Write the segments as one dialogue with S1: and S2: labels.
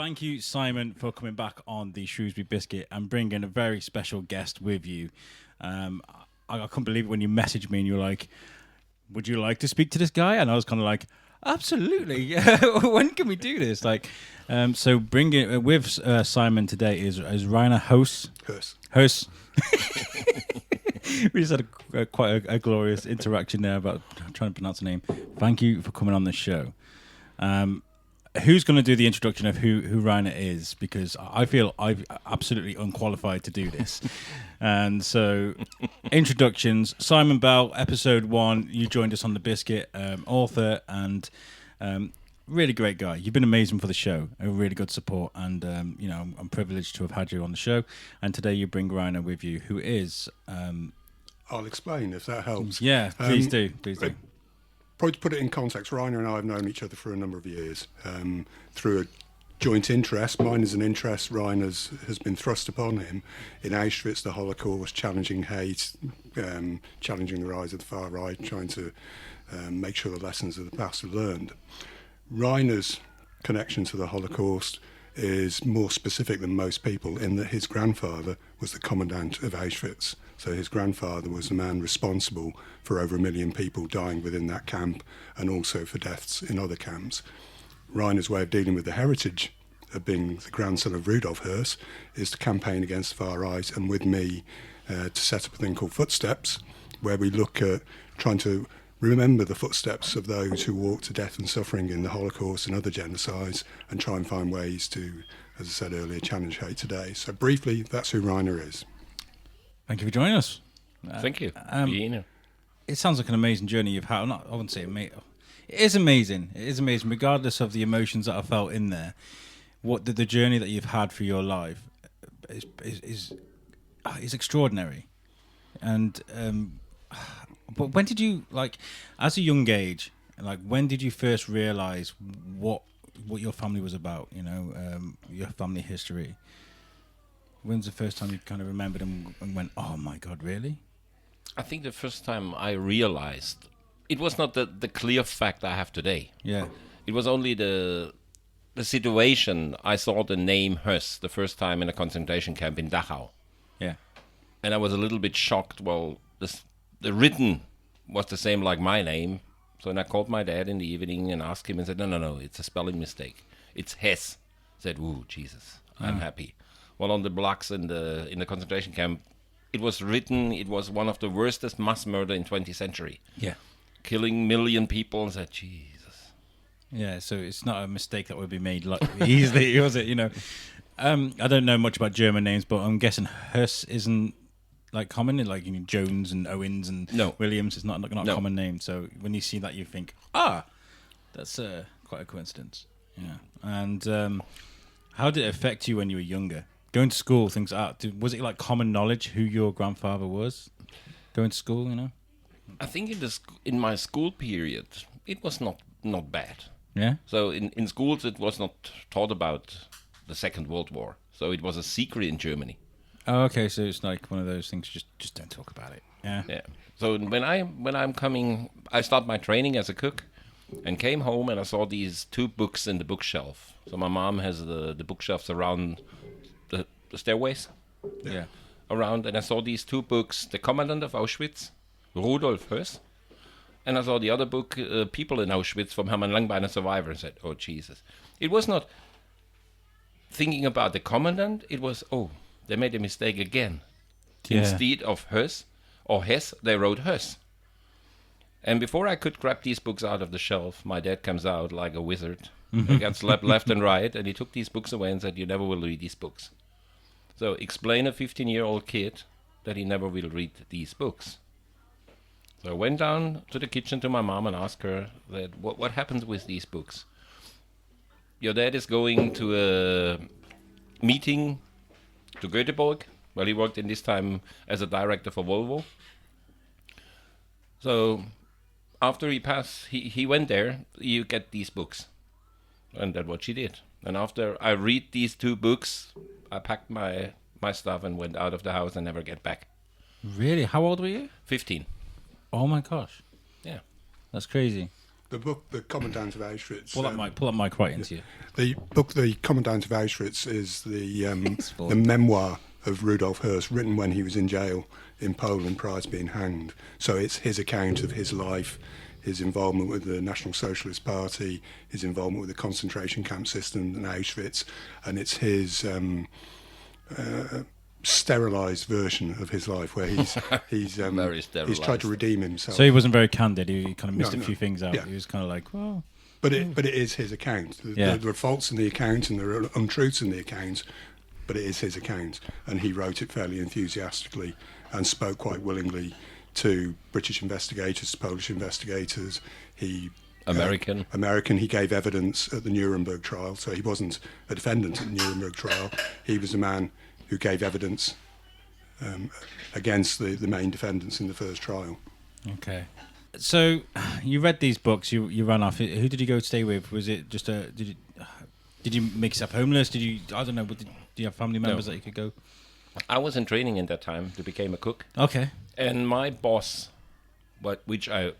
S1: Thank you, Simon, for coming back on the Shrewsbury Biscuit and bringing a very special guest with you. I couldn't believe it when you messaged me and you were like, would you like to speak to this guy? And I was kind of like, absolutely. When can we do this? So bringing with Simon today is Rudolph Hoess. Hoess. We just had quite a glorious interaction there about trying to pronounce the name. Thank you for coming on the show. Who's going to do the introduction of who Rainer is? Because I feel I'm absolutely unqualified to do this. And so, introductions. Simon Bell, episode 1. You joined us on the Biscuit, author and really great guy. You've been amazing for the show. A really good support, and I'm privileged to have had you on the show. And today you bring Rainer with you, who is.
S2: I'll explain if that helps.
S1: Yeah, please do.
S2: Probably to put it in context, Rainer and I have known each other for a number of years through a joint interest. Mine is an interest Rainer's has been thrust upon him in Auschwitz, the Holocaust, challenging hate, challenging the rise of the far right, trying to make sure the lessons of the past are learned. Rainer's connection to the Holocaust is more specific than most people in that his grandfather was the commandant of Auschwitz. So his grandfather was the man responsible for over 1 million people dying within that camp and also for deaths in other camps. Rainer's way of dealing with the heritage of being the grandson of Rudolph Hoess is to campaign against the far right and with me to set up a thing called Footsteps, where we look at trying to remember the footsteps of those who walked to death and suffering in the Holocaust and other genocides and try and find ways to, as I said earlier, challenge hate today. So briefly, that's who Rainer is.
S1: Thank you for joining us.
S3: Thank you.
S1: It sounds like an amazing journey you've had. I wouldn't say it is amazing. It is amazing, regardless of the emotions that I felt in there. What the journey that you've had through your life is extraordinary. And but when did you, as a young age, when did you first realise what your family was about? Your family history. When's the first time you kind of remembered and went, oh my God, really?
S3: I think the first time I realized, it was not the clear fact I have today.
S1: Yeah.
S3: It was only the situation. I saw the name Hoess the first time in a concentration camp in Dachau.
S1: Yeah.
S3: And I was a little bit shocked. Well, the written was the same like my name. So then I called my dad in the evening and asked him and said, no, it's a spelling mistake. It's Hess. I said, ooh, Jesus, I'm happy. Well, on the blocks in the concentration camp, it was written, it was one of the worstest mass murder in 20th century.
S1: Yeah.
S3: Killing 1 million people. And said, Jesus.
S1: Yeah, so it's not a mistake that would be made easily, was it? I don't know much about German names, but I'm guessing Hoess isn't common, Jones and Owens and Williams is not a common name. So when you see that, you think, that's quite a coincidence. Yeah. And how did it affect you when you were younger? Going to school, things like that. Was it common knowledge who your grandfather was? Going to school,
S3: I think in my school period, it was not bad.
S1: Yeah.
S3: So in schools, it was not taught about the Second World War. So it was a secret in Germany.
S1: Oh, okay. So it's one of those things. Just don't talk about it. Yeah.
S3: Yeah. So when I'm coming, I start my training as a cook, and came home and I saw these 2 books in the bookshelf. So my mom has the bookshelves around the stairways.
S1: Yeah.
S3: Around, and I saw these 2 books: The Commandant of Auschwitz, Rudolph Hoess, and I saw the other book, People in Auschwitz, from Hermann Langbein, a survivor, and said, oh, Jesus. It was not thinking about the commandant, it was, they made a mistake again. Yeah. Instead of Hoess or Hess, they wrote Hoess. And before I could grab these books out of the shelf, my dad comes out like a wizard. He got slapped left and right, and he took these books away and said, you never will read these books. So explain a 15-year-old kid that he never will read these books. So I went down to the kitchen to my mom and asked her that what happens with these books. Your dad is going to a meeting to Göteborg. Well, he worked in this time as a director for Volvo. So after he went there, you get these books. And that's what she did. And after I read these 2 books, I packed my stuff and went out of the house and never get back.
S1: Really? How old were you?
S3: 15.
S1: Oh my gosh.
S3: Yeah.
S1: That's crazy.
S2: The book, The Commandant of Auschwitz.
S1: Pull that mic right into you.
S2: The book, The Commandant of Auschwitz, is the memoir of Rudolph Hoess, written when he was in jail in Poland prior to being hanged. So it's his account of his life, his involvement with the National Socialist Party, his involvement with the concentration camp system in Auschwitz, and it's his sterilised version of his life, where he's
S3: Very sterilised.
S2: he's tried to redeem himself.
S1: So he wasn't very candid. He kind of missed
S2: No,
S1: a few things out.
S2: yeah.
S1: He was kind of like, well,
S2: But it is his account.
S1: Yeah.
S2: There are faults in the account and there are untruths in the account, but it is his account, and he wrote it fairly enthusiastically and spoke quite willingly to British investigators, Polish investigators. American. He gave evidence at the Nuremberg trial, so he wasn't a defendant at the Nuremberg trial. He was a man who gave evidence against the main defendants in the first trial.
S1: okay. So you read these books. You ran off. Who did you go stay with? Was it just did you make yourself homeless? Did you? I don't know. Do you have family members that you could go?
S3: I was in training in that time to become a cook.
S1: Okay.
S3: And my boss, which I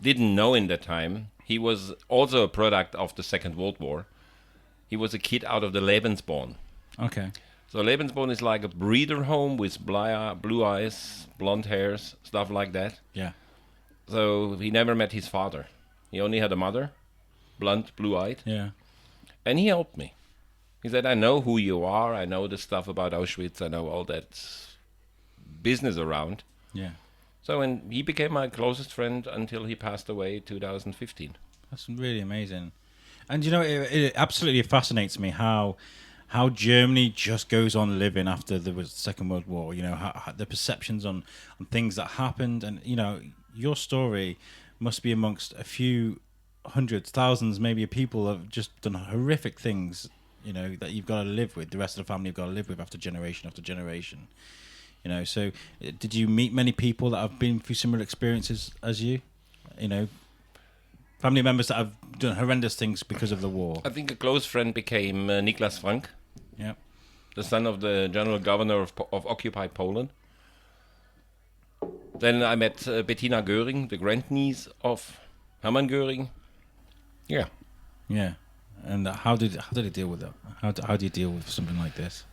S3: didn't know in that time, he was also a product of the Second World War. He was a kid out of the Lebensborn.
S1: Okay.
S3: So Lebensborn is like a breeder home with blue eyes, blonde hairs, stuff like that.
S1: Yeah.
S3: So he never met his father. He only had a mother, blunt, blue-eyed.
S1: Yeah.
S3: And he helped me. He said, I know who you are. I know the stuff about Auschwitz. I know all that business around.
S1: Yeah.
S3: So and he became my closest friend until he passed away in 2015.
S1: That's really amazing. And you know, it absolutely fascinates me how Germany just goes on living after the Second World War. You know, how the perceptions on things that happened, and you know, your story must be amongst a few hundreds, thousands, maybe of people have just done horrific things. You know, that you've got to live with. The rest of the family you've got to live with after generation after generation. You know, so did you meet many people that have been through similar experiences as you? You know, family members that have done horrendous things because of the war.
S3: I think a close friend became Niklas Frank,
S1: Yeah.
S3: the son of the general governor of occupied Poland. Then I met Bettina Göring, the grandniece of Hermann Göring. Yeah.
S1: Yeah. And how did it deal with that? How do you deal with something like this?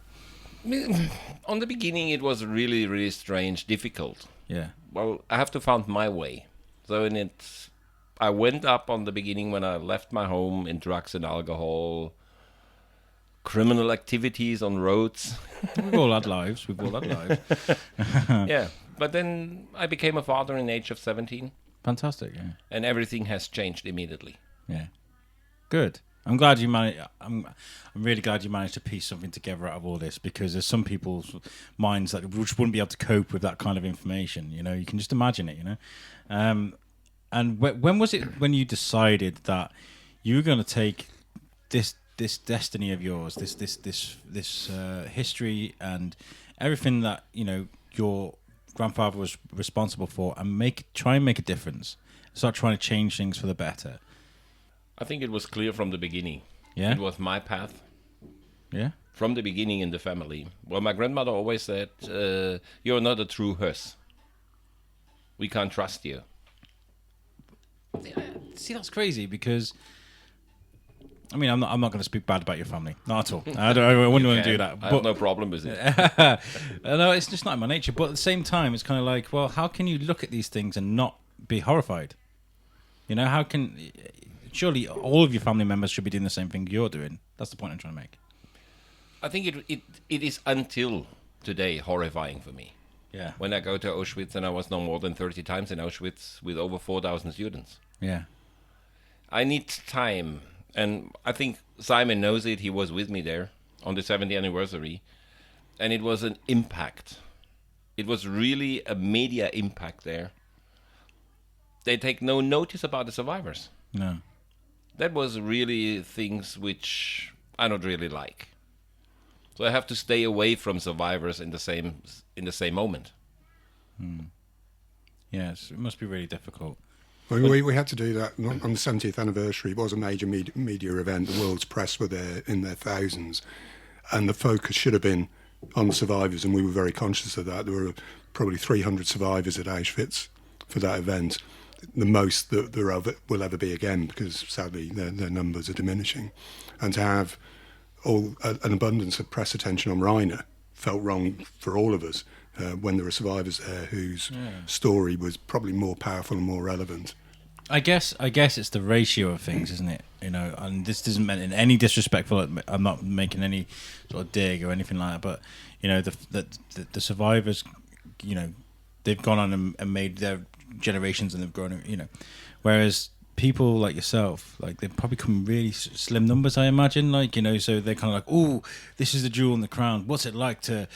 S3: On the beginning, it was really, really strange, difficult.
S1: Yeah.
S3: Well, I have to find my way. So I went up on the beginning when I left my home in drugs and alcohol, criminal activities on roads.
S1: We've all had lives.
S3: Yeah. But then I became a father in the age of 17.
S1: Fantastic. Yeah.
S3: And everything has changed immediately.
S1: Yeah. Good. I'm glad you managed. I'm really glad you managed to piece something together out of all this, because there's some people's minds that just wouldn't be able to cope with that kind of information. You know, you can just imagine it. You know, and when was it when you decided that you were going to take this destiny of yours, this history and everything that you know your grandfather was responsible for, and try and make a difference, start trying to change things for the better?
S3: I think it was clear from the beginning.
S1: Yeah.
S3: It was my path.
S1: Yeah.
S3: From the beginning in the family. Well, my grandmother always said, you're not a true Hoess. We can't trust you.
S1: See, that's crazy, because I mean, I'm not going to speak bad about your family, not at all. I wouldn't want to do that.
S3: I have no problem with it.
S1: No, it's just not in my nature. But at the same time, it's kind of like, well, how can you look at these things and not be horrified? You know, surely all of your family members should be doing the same thing you're doing. That's the point I'm trying to make.
S3: I think it is until today horrifying for me.
S1: Yeah.
S3: When I go to Auschwitz, and I was no more than 30 times in Auschwitz with over 4,000 students.
S1: Yeah.
S3: I need time. And I think Simon knows it. He was with me there on the 70th anniversary. And it was an impact. It was really a media impact there. They take no notice about the survivors.
S1: No.
S3: That was really things which I don't really like. So I have to stay away from survivors in the same moment.
S1: Yes, it must be really difficult.
S2: Well, we had to do that on the 70th anniversary. It was a major media event. The world's press were there in their thousands, and the focus should have been on the survivors, and we were very conscious of that. There were probably 300 survivors at Auschwitz for that event. the most that will ever be again, because sadly their numbers are diminishing. And to have an abundance of press attention on Rainer felt wrong for all of us when there are survivors there whose story was probably more powerful and more relevant.
S1: I guess it's the ratio of things, isn't it? You know, and this isn't meant in any disrespectful. I'm not making any sort of dig or anything like that. But you know, the survivors, you know, they've gone on and made their generations and they've grown. You know, whereas people like yourself, like they've probably come really slim numbers, I imagine. Like, you know, so they're kind of like, oh, this is the jewel in the crown. What's it like to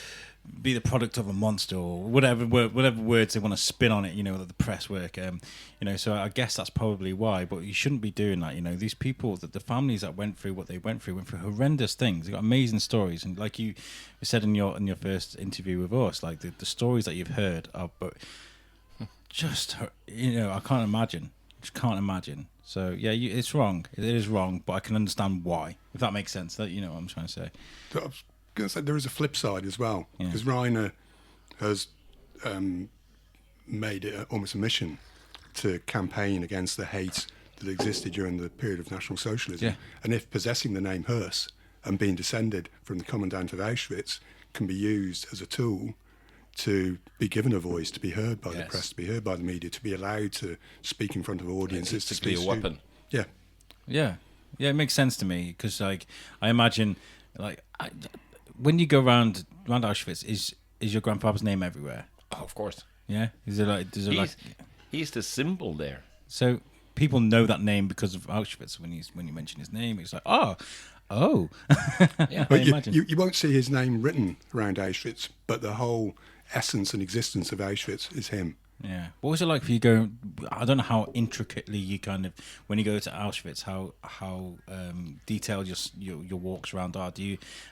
S1: be the product of a monster, or whatever words they want to spin on it, you know, the press work, you know, so I guess that's probably why. But you shouldn't be doing that, you know. These people, that the families that went through what they went through horrendous things. They got amazing stories, and like you said in your first interview with us, like the stories that you've heard are, but just, you know, I can't imagine. Just can't imagine. So yeah, it's wrong. It is wrong, but I can understand why, if that makes sense. That, you know what I'm trying to say.
S2: There is a flip side as well, because Rainer has made it almost a mission to campaign against the hate that existed during the period of National Socialism. And if possessing the name Hoess and being descended from the commandant of Auschwitz can be used as a tool to be given a voice, to be heard by the press, to be heard by the media, to be allowed to speak in front of audiences,
S3: to be a weapon.
S1: Yeah, it makes sense to me, because like I imagine, like when you go around Auschwitz, is your grandfather's name everywhere?
S3: Oh, of course.
S1: Yeah, is it like?
S3: He's the symbol there.
S1: So people know that name because of Auschwitz. When you mention his name, it's like, oh.
S3: Yeah,
S2: but you won't see his name written around Auschwitz, but the whole essence and existence of Auschwitz is him.
S1: Yeah. What was it like for you going? I don't know how intricately you kind of, when you go to Auschwitz, how detailed your walks around are.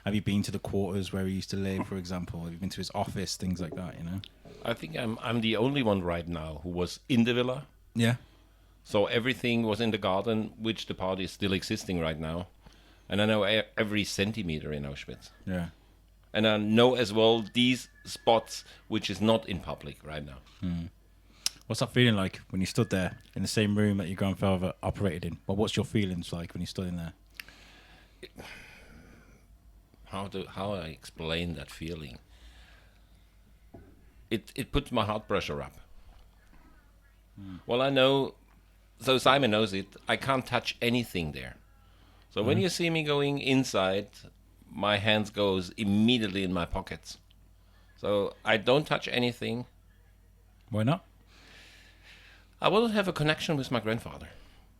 S1: Have you been to the quarters where he used to live, for example? Have you been to his office, things like that? You know.
S3: I think I'm the only one right now who was in the villa.
S1: Yeah.
S3: So everything was in the garden, which the part is still existing right now, and I know every centimeter in Auschwitz.
S1: Yeah.
S3: And I know as well these spots which is not in public right now.
S1: What's that feeling like when you stood there in the same room that your grandfather operated in? Well, what's your feelings like when you stood in there?
S3: How I explain that feeling? It puts my heart pressure up. Well, I know, so Simon knows it, I can't touch anything there. So when you see me going inside, my hands goes immediately in my pockets. So I don't touch anything.
S1: Why not?
S3: I will not have a connection with my grandfather.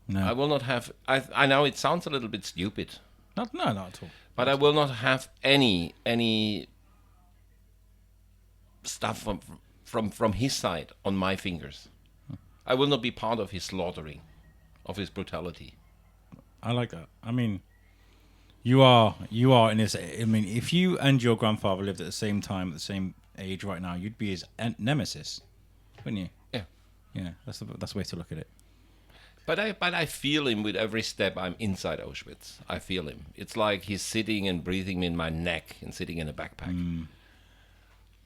S1: No.
S3: I will not have. I know it sounds a little bit stupid.
S1: No, not at all.
S3: But I will not have any stuff from his side on my fingers. I will not be part of his slaughtering, of his brutality.
S1: I like that. I mean, you are in this. I mean, if you and your grandfather lived at the same time, at the same age right now, you'd be his nemesis, wouldn't you?
S3: Yeah.
S1: Yeah, that's the way to look at it.
S3: But I feel him with every step I'm inside Auschwitz. I feel him. It's like he's sitting and breathing in my neck and sitting in a backpack.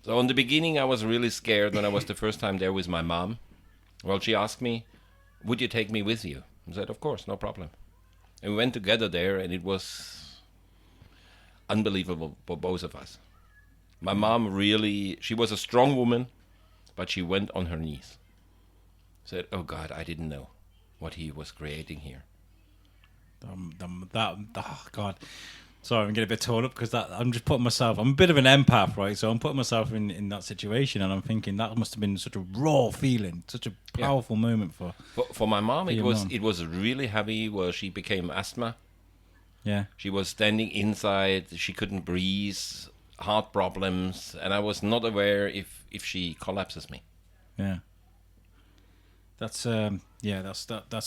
S3: So in the beginning, I was really scared when I was the first time there with my mom. Well, she asked me, would you take me with you? I said, of course, no problem. And we went together there, and it was unbelievable for both of us. My mom really, she was a strong woman, but she went on her knees. Said, oh God, I didn't know what he was creating here.
S1: Oh God. Sorry, I'm getting a bit torn up because I'm just putting myself, I'm a bit of an empath, right? So I'm putting myself in that situation, and I'm thinking that must have been such a raw feeling, such a powerful moment
S3: for my mom. It was
S1: mom.
S3: Really heavy. Well, she became asthma.
S1: Yeah.
S3: She was standing inside. She couldn't breathe. Heart problems, and I was not aware if she collapses me.
S1: Yeah. That's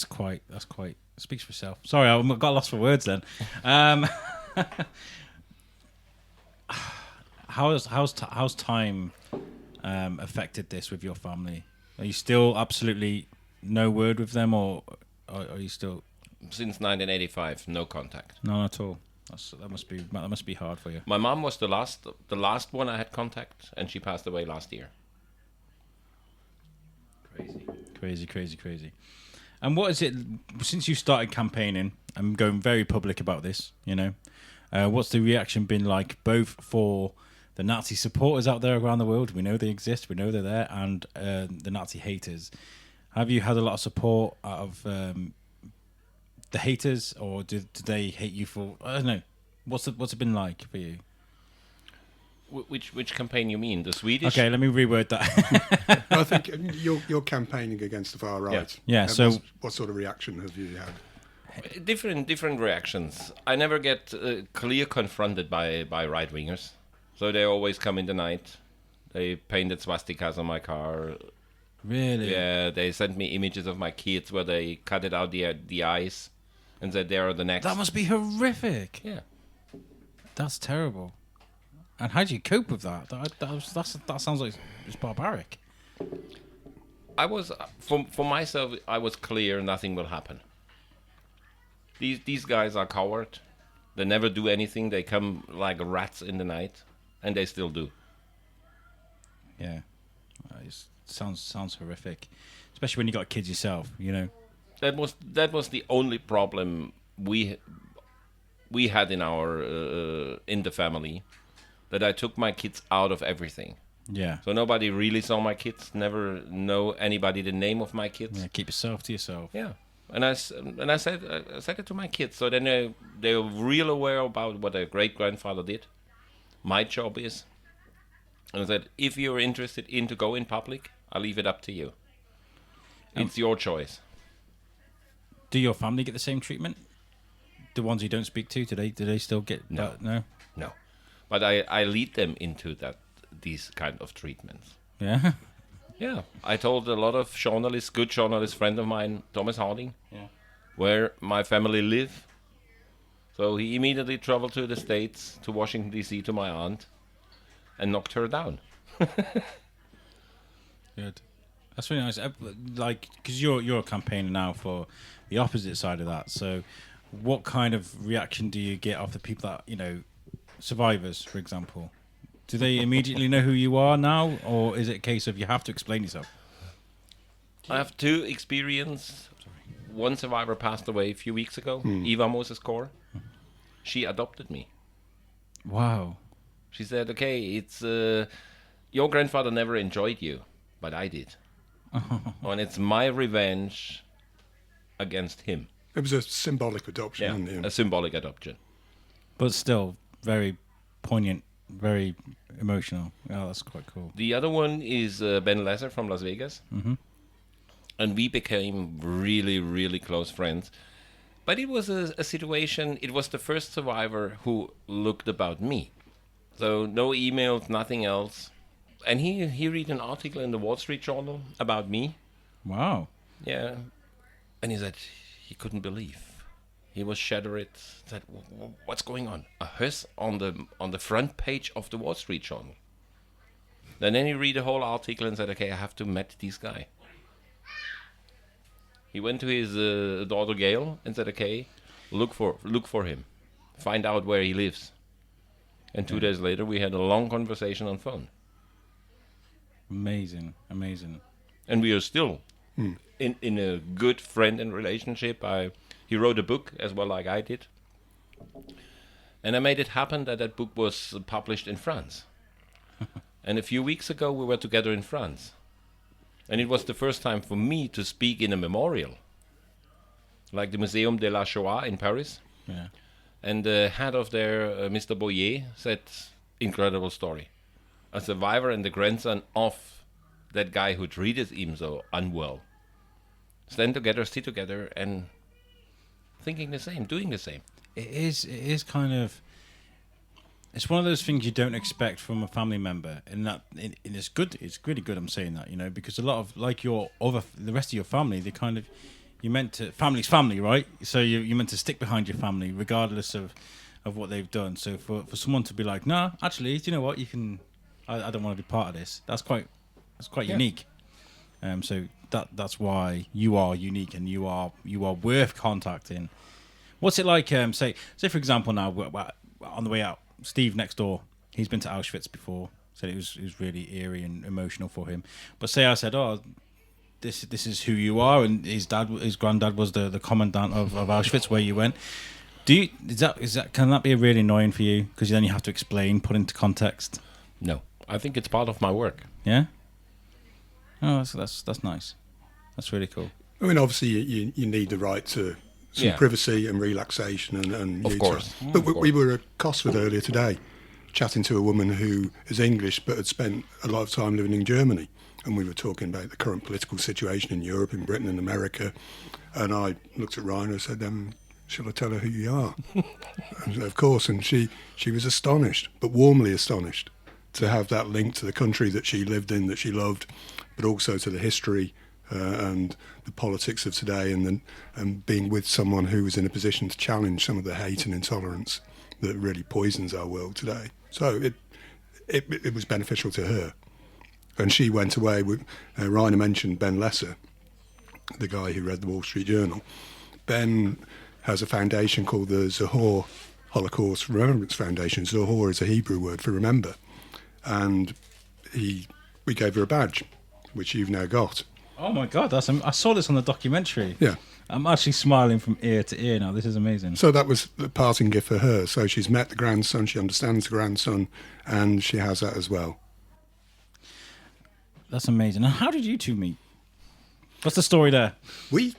S1: quite speaks for itself. Sorry, I got lost for words then. How's time affected this with your family? Are you still absolutely no word with them, or are you still?
S3: Since 1985, no contact.
S1: None at all. That must be hard for you.
S3: My mom was the last one I had contact, and she passed away last year.
S1: Crazy, crazy, crazy. And what is it, since you started campaigning, I'm going very public about this, what's the reaction been like both for the Nazi supporters out there around the world? We know they exist, we know they're there, and the Nazi haters. Have you had a lot of support out of the haters, or do they hate you for, I don't know, what's it been like for you?
S3: Which campaign you mean? The Swedish?
S1: Okay, let me reword that.
S2: I think you're campaigning against the far right.
S1: Yeah. So,
S2: what sort of reaction have you had?
S3: Different reactions. I never get clear confronted by right wingers, so they always come in the night. They painted swastikas on my car.
S1: Really?
S3: Yeah. They sent me images of my kids where they cut it out the eyes and said they are the next.
S1: That must be horrific.
S3: Yeah.
S1: That's terrible. And how do you cope with that? That sounds like it's barbaric.
S3: I was for myself. I was clear nothing will happen. These guys are coward. They never do anything. They come like rats in the night, and they still do.
S1: Yeah, it sounds horrific, especially when you got kids yourself.
S3: That was the only problem we had in our in the family. That I took my kids out of everything.
S1: Yeah.
S3: So nobody really saw my kids. Never know anybody the name of my kids.
S1: Yeah. Keep yourself to yourself.
S3: Yeah. And I said it to my kids. So then they're real aware about what their great grandfather did. My job is, and I said, if you're interested in to go in public, I'll leave it up to you. It's your choice.
S1: Do your family get the same treatment? The ones you don't speak to, do they still get that? No.
S3: No. But I lead them into these kind of treatments.
S1: Yeah.
S3: Yeah. I told a lot of journalists, good journalist friend of mine, Thomas Harding, where my family live. So he immediately traveled to the States, to Washington, D.C., to my aunt, and knocked her down.
S1: Good. That's really nice. Like, because you're a campaigner now for the opposite side of that. So what kind of reaction do you get off the people that, survivors, for example? Do they immediately know who you are now, or is it a case of you have to explain yourself?
S3: I have two experiences. One survivor passed away a few weeks ago, Eva Moses Kaur. She adopted me.
S1: Wow.
S3: She said, okay, it's your grandfather never enjoyed you, but I did. And it's my revenge against him.
S2: It was a symbolic adoption,
S3: Yeah,
S2: wasn't it?
S3: a symbolic adoption.
S1: But still, very poignant, very emotional. Oh, that's quite cool.
S3: The other one is Ben Lesser from Las Vegas.
S1: Mm-hmm.
S3: And we became really, really close friends. But it was a situation, it was the first survivor who looked about me. So no emails, nothing else. And he read an article in the Wall Street Journal about me.
S1: Wow.
S3: Yeah. And he said he couldn't believe. He was shattered. Said, what's going on? A Hoess on the front page of the Wall Street Journal. Then he read the whole article and said, okay, I have to meet this guy. He went to his daughter Gail and said, okay, look for him. Find out where he lives. And 2 days later, we had a long conversation on phone.
S1: Amazing.
S3: And we are still in a good friend and relationship. He wrote a book as well like I did. And I made it happen that book was published in France. And a few weeks ago, we were together in France. And it was the first time for me to speak in a memorial. Like the Muséum de la Shoah in Paris.
S1: Yeah.
S3: And the head of there, Mr. Boyer, said, incredible story. A survivor and the grandson of that guy who treated him so unwell. Stand together, sit together, and thinking the same, doing the same.
S1: It is kind of, it's one of those things you don't expect from a family member, and it's good. It's really good. I'm saying that, because a lot of the rest of your family, they kind of, family's family, right? So you're meant to stick behind your family regardless of what they've done. So for someone to be like, nah, actually, do you know what? You can, I don't want to be part of this. That's quite unique. So that's why you are unique and you are worth contacting. What's it like? Say for example, now we're on the way out, Steve next door, he's been to Auschwitz before. Said it was really eerie and emotional for him. But say I said, this is who you are, and his granddad was the commandant of Auschwitz where you went. Can that be really annoying for you because then you have to explain, put into context?
S3: No, I think it's part of my work.
S1: Yeah. Oh, that's nice. That's really cool.
S2: I mean, obviously, you need the right to some privacy and relaxation, and
S3: of course.
S2: But we were at Cosford earlier today, chatting to a woman who is English but had spent a lot of time living in Germany, and we were talking about the current political situation in Europe, in Britain, and America. And I looked at Ryan and said, "Shall I tell her who you are?" And of course, and she was astonished, but warmly astonished, to have that link to the country that she lived in, that she loved, but also to the history and the politics of today, and being with someone who was in a position to challenge some of the hate and intolerance that really poisons our world today. So it was beneficial to her. And she went away with, Rainer mentioned Ben Lesser, the guy who read the Wall Street Journal. Ben has a foundation called the Zahor Holocaust Remembrance Foundation. Zahor is a Hebrew word for remember. And we gave her a badge, which you've now got.
S1: Oh my God, I saw this on the documentary.
S2: Yeah.
S1: I'm actually smiling from ear to ear now. This is amazing.
S2: So that was the parting gift for her. So she's met the grandson, she understands the grandson, and she has that as well.
S1: That's amazing. And how did you two meet? What's the story there?
S2: We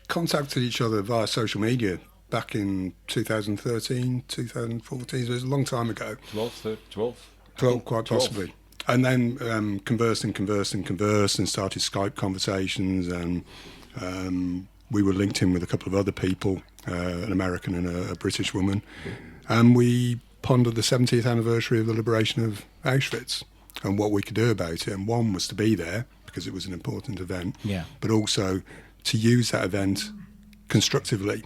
S2: contacted each other via social media back in 2013, 2014. It was a long time ago. 12, quite possibly. And then conversed and started Skype conversations, and we were linked in with a couple of other people, an American and a British woman, and we pondered the 70th anniversary of the liberation of Auschwitz and what we could do about it. And one was to be there, because it was an important event, but also to use that event constructively,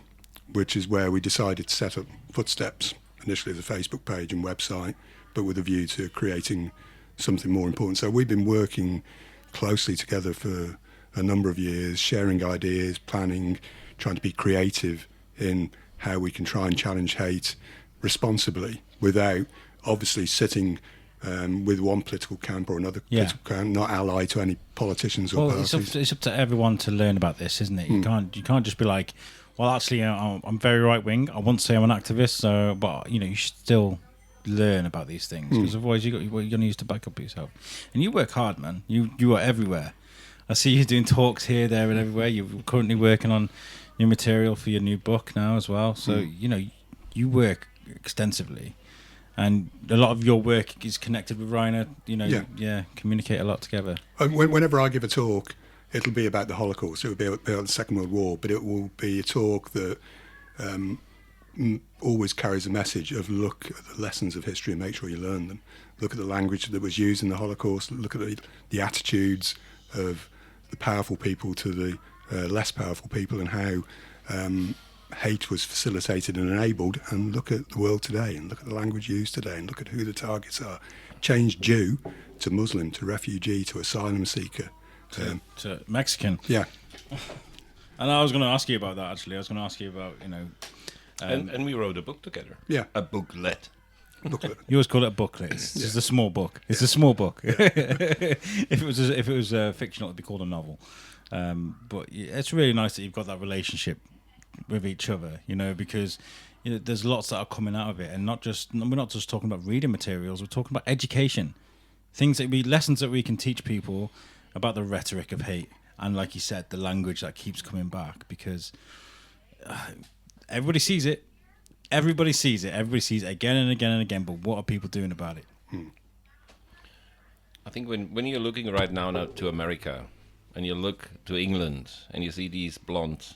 S2: which is where we decided to set up Footsteps, initially as a Facebook page and website, but with a view to creating something more important. So we've been working closely together for a number of years, sharing ideas, planning, trying to be creative in how we can try and challenge hate responsibly without obviously sitting with one political camp or another political camp, not allied to any politicians or parties.
S1: It's up to everyone to learn about this, isn't it? You can't just be like, well, actually, I'm very right wing. I won't say I'm an activist, so but you should still learn about these things, because otherwise you're going to use to back up yourself. And you work hard, man. You are everywhere. I see you doing talks here, there, and everywhere. You're currently working on new material for your new book now as well. So you work extensively, and a lot of your work is connected with Rainer. Communicate a lot together.
S2: Whenever I give a talk, it'll be about the Holocaust. It will be about the Second World War, but it will be a talk that always carries a message of look at the lessons of history and make sure you learn them. Look at the language that was used in the Holocaust. Look at the attitudes of the powerful people to the less powerful people, and how hate was facilitated and enabled. And look at the world today, and look at the language used today, and look at who the targets are. Change Jew to Muslim to refugee to asylum seeker
S1: to Mexican.
S2: Yeah.
S1: And I was going to ask you about that, actually. I was going to ask you about
S3: and we wrote a book together.
S2: Yeah.
S3: A booklet.
S1: You always call it a booklet. It's just a small book. It's a small book. If it was fictional, it'd be called a novel. But it's really nice that you've got that relationship with each other. Because there's lots that are coming out of it, and we're not just talking about reading materials. We're talking about education, lessons that we can teach people about the rhetoric of hate, and like you said, the language that keeps coming back, because everybody sees it. Everybody sees it again and again and again, but what are people doing about it?
S3: I think when you're looking right now to America, and you look to England, and you see these blondes,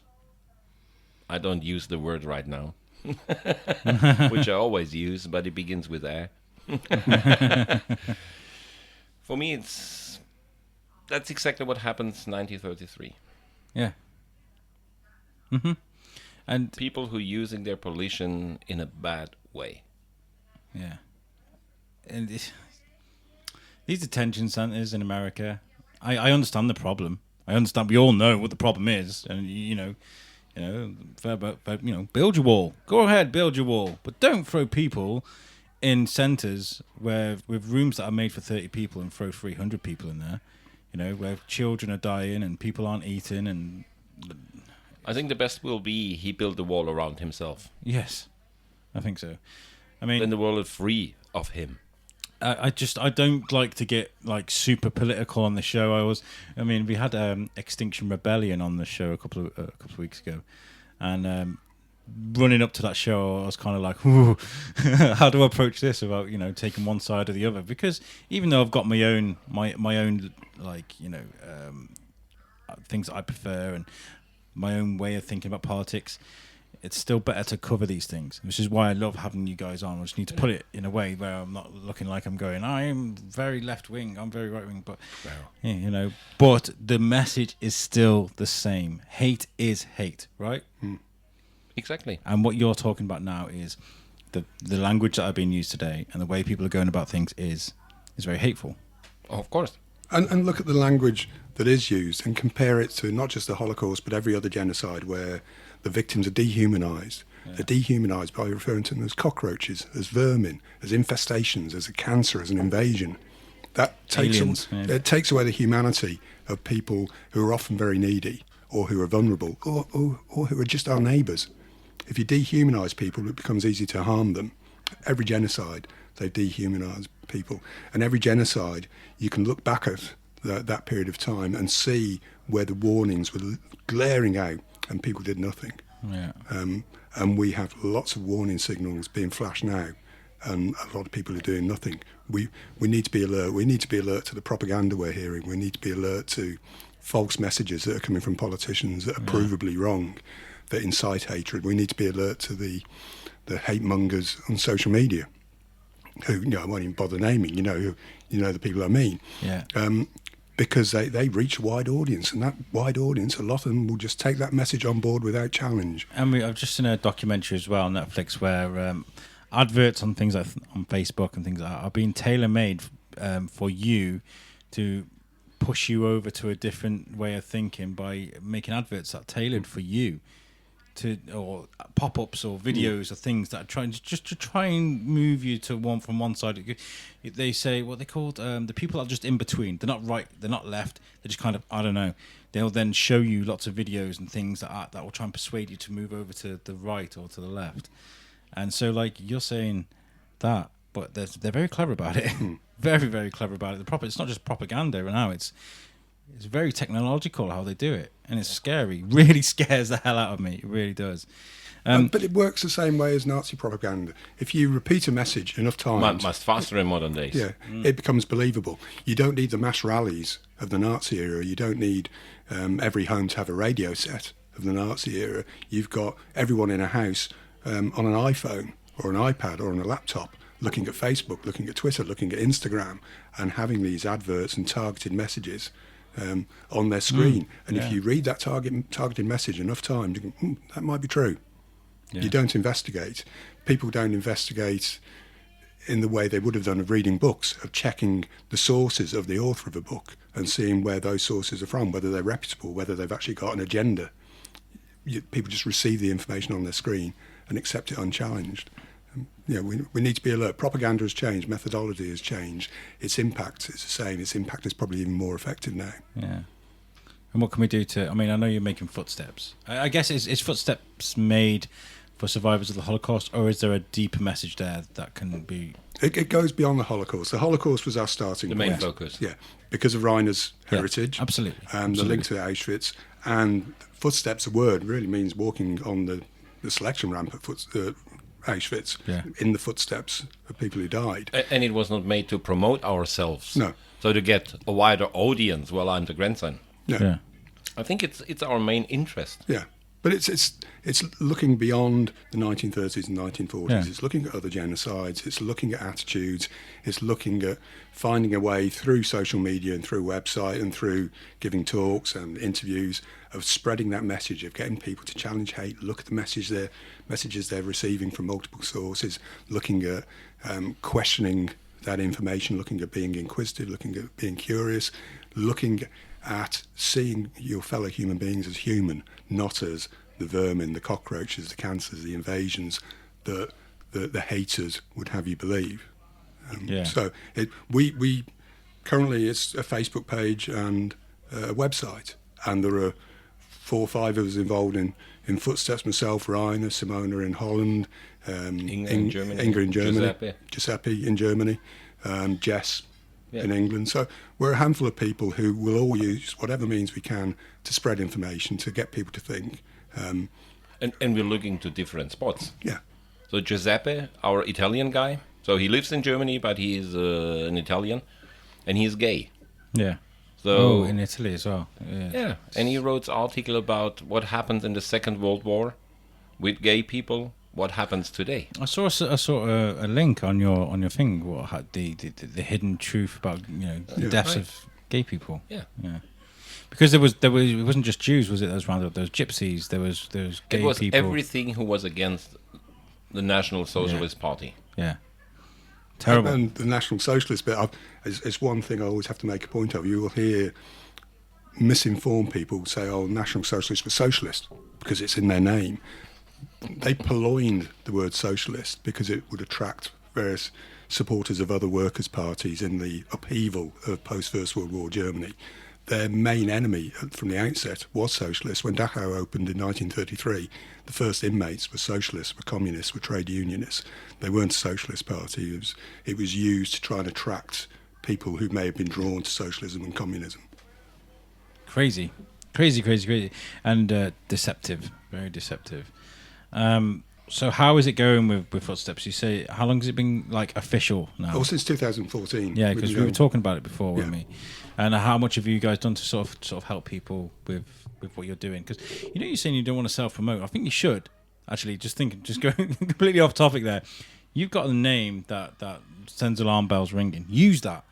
S3: I don't use the word right now, which I always use, but it begins with A. For me, that's exactly what happened in 1933.
S1: Yeah. Mm-hmm. And
S3: people who are using their position in a bad way.
S1: Yeah. And these detention centers in America, I understand the problem. I understand. We all know what the problem is, and build your wall. Go ahead, build your wall, but don't throw people in centers with rooms that are made for 30 people and throw 300 people in there. where children are dying and people aren't eating, and
S3: I think the best will be he built the wall around himself.
S1: yes, I think so. I mean,
S3: Then the world is free of him.
S1: I don't like to get like super political on the show. We had Extinction Rebellion on the show a couple of weeks ago, and running up to that show, I was kind of like, ooh, how do I approach this without taking one side or the other? Because even though I've got my own like things that I prefer and my own way of thinking about politics, it's still better to cover these things, which is why I love having you guys on. I just need to put it in a way where I'm not looking like I'm going, I am very left wing, I'm very right wing, but but the message is still the same. Hate is hate, right?
S3: Exactly.
S1: And what you're talking about now is the language that I've been used today, and the way people are going about things is very hateful.
S3: Oh, of course.
S2: And look at the language that is used and compare it to not just the Holocaust, but every other genocide where the victims are dehumanised. Yeah. They're dehumanised by referring to them as cockroaches, as vermin, as infestations, as a cancer, as an invasion. That takes it takes away the humanity of people who are often very needy, or who are vulnerable, or who are just our neighbours. If you dehumanise people, it becomes easy to harm them. Every genocide, they dehumanise people. And every genocide, you can look back at that period of time and see where the warnings were glaring out and people did nothing.
S1: Yeah.
S2: And we have lots of warning signals being flashed now, and a lot of people are doing nothing. We need to be alert. We need to be alert to the propaganda we're hearing. We need to be alert to false messages that are coming from politicians that are provably wrong, that incite hatred. We need to be alert to the hate mongers on social media, who I won't even bother naming. The people I mean.
S1: Yeah.
S2: Because they reach a wide audience, and that wide audience, a lot of them will just take that message on board without challenge.
S1: And I've just seen a documentary as well on Netflix where adverts on things like on Facebook and things like that are being tailor-made for you to push you over to a different way of thinking by making adverts that are tailored for you, or pop-ups or videos or things that are trying just to try and move you to from one side. They say what they called the people are just in between. They're not right, they're not left. They're just kind of, I don't know. They'll then show you lots of videos and things that will try and persuade you to move over to the right or to the left. And so, like you're saying that, but they're very clever about it. Very, very clever about it. It's not just propaganda now. It's very technological how they do it, and it's scary. Really scares the hell out of me. It really does.
S2: But it works the same way as Nazi propaganda. If you repeat a message enough times,
S3: much faster in modern days.
S2: Yeah, it becomes believable. You don't need the mass rallies of the Nazi era. You don't need every home to have a radio set of the Nazi era. You've got everyone in a house on an iPhone or an iPad or on a laptop, looking at Facebook, looking at Twitter, looking at Instagram, and having these adverts and targeted messages on their screen. And if you read that targeted message enough times, you can, that might be true. Yeah. You don't investigate. People don't investigate in the way they would have done of reading books, of checking the sources of the author of a book and seeing where those sources are from, whether they're reputable, whether they've actually got an agenda. People just receive the information on their screen and accept it unchallenged. We need to be alert. Propaganda has changed. Methodology has changed. Its impact is the same. Its impact is probably even more effective now.
S1: Yeah. And what can we do I know you're making footsteps. I guess is footsteps made for survivors of the Holocaust, or is there a deeper message there that can be...
S2: It goes beyond the Holocaust. The Holocaust was our starting point.
S3: The main focus.
S2: Yeah, because of Reiner's heritage.
S1: Yeah, absolutely.
S2: And the link to Auschwitz. And footsteps, a word, really means walking on the selection ramp at Auschwitz, in the footsteps of people who died.
S3: And it was not made to promote ourselves.
S2: No.
S3: So to get a wider audience, well, I'm the grandson.
S2: Yeah.
S3: I think it's our main interest.
S2: Yeah. But it's looking beyond the 1930s and 1940s.
S1: Yeah.
S2: It's looking at other genocides. It's looking at attitudes. It's looking at finding a way through social media and through website and through giving talks and interviews of spreading that message, of getting people to challenge hate, look at the messages they're receiving from multiple sources, looking at questioning that information, looking at being inquisitive, looking at being curious, looking at seeing your fellow human beings as human, not as the vermin, the cockroaches, the cancers, the invasions that the haters would have you believe. So we Currently, it's a Facebook page and a website, and there are 4 or 5 of us involved in Footsteps. Myself, Rainer, Simona in Holland,
S3: Inga in Germany,
S2: Inga in Germany,
S3: Giuseppe.
S2: in Germany, Jess in England. So we're a handful of people who will all use whatever means we can to spread information, to get people to think.
S3: And we're looking to different spots.
S2: Yeah.
S3: So Giuseppe, our Italian guy, so he lives in Germany, but he's an Italian, and he's gay.
S1: Yeah.
S3: So
S1: in Italy as well.
S3: yeah, and he wrote an article about what happened in the Second World War with gay people. What happens today?
S1: I saw a link on your thing. What had the hidden truth about the deaths of gay people.
S3: Yeah.
S1: Because there was it wasn't just Jews, was it? That was rounded up. There was gypsies. There was gay
S3: It was
S1: people.
S3: everything who was against the National Socialist Party.
S1: Yeah. Terrible.
S2: And the National Socialist bit is one thing I always have to make a point of. You will hear misinformed people say, "Oh, National Socialists were socialist," because it's in their name. They purloined the word socialist because it would attract various supporters of other workers' parties in the upheaval of post-First World War Germany. Their main enemy from the outset was socialist. When Dachau opened in 1933, the first inmates were socialists, were communists, were trade unionists. They weren't a socialist party. It was used to try and attract people who may have been drawn to socialism and communism.
S1: Crazy, and deceptive, very deceptive. So how is it going with Footsteps? You say, how long has it been official now?
S2: Oh, since 2014.
S1: Yeah, because we were talking about it before, weren't
S2: Yeah.
S1: we? And how much have you guys done to sort of help people with what you're doing? Because you're saying you don't want to self-promote. I think you should actually. Just going completely off topic there. You've got a name that sends alarm bells ringing. Use that.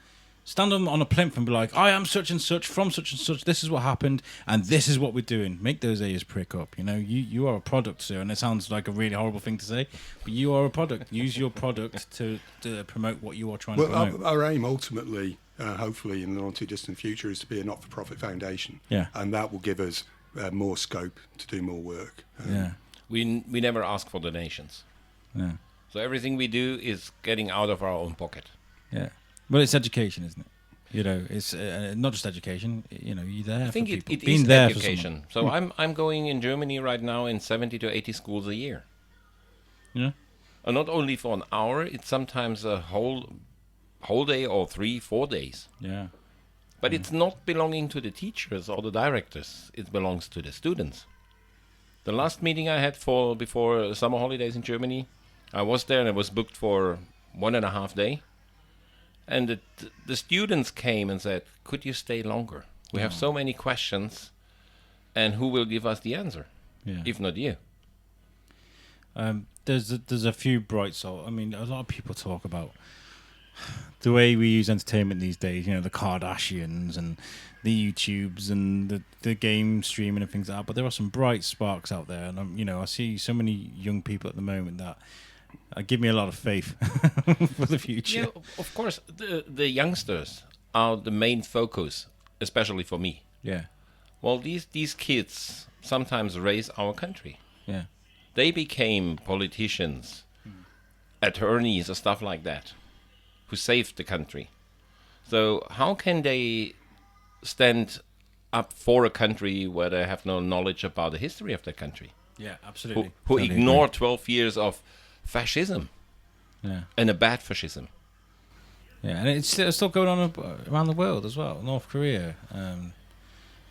S1: Stand on a plinth and be like, I am such and such from such and such. This is what happened, and this is what we're doing. Make those ears prick up. You are a product, sir, and it sounds like a really horrible thing to say, but you are a product. Use your product to promote what you are trying to promote.
S2: Our aim ultimately, hopefully in the not too distant future, is to be a not-for-profit foundation.
S1: Yeah.
S2: And that will give us more scope to do more work.
S1: Yeah.
S3: We never ask for donations.
S1: Yeah.
S3: So everything we do is getting out of our own pocket.
S1: Yeah. Well, it's education, isn't it? It's not just education. You're there.
S3: I think
S1: for people.
S3: it
S1: Being
S3: is
S1: there
S3: education.
S1: For someone.
S3: So I'm going in Germany right now in 70 to 80 schools a year.
S1: Yeah.
S3: And not only for an hour, it's sometimes a whole day or 3-4 days.
S1: Yeah.
S3: But it's not belonging to the teachers or the directors. It belongs to the students. The last meeting I had before summer holidays in Germany, I was there and I was booked for 1.5 days. And the students came and said, could you stay longer? We have so many questions, and who will give us the answer, if not you?
S1: There's a few bright spots. I mean, a lot of people talk about the way we use entertainment these days, the Kardashians and the YouTubes and the game streaming and things like that. But there are some bright sparks out there. And, I see so many young people at the moment that give me a lot of faith for the future.
S3: Yeah, of course, the youngsters are the main focus, especially for me.
S1: Yeah.
S3: Well, these kids sometimes raise our country.
S1: Yeah.
S3: They became politicians, attorneys, or stuff like that, who saved the country. So how can they stand up for a country where they have no knowledge about the history of their country?
S1: Yeah, absolutely.
S3: Who
S1: Totally
S3: ignore
S1: agree.
S3: 12 years of fascism,
S1: Yeah.
S3: and a bad fascism.
S1: Yeah, and it's still going on around the world as well. North Korea,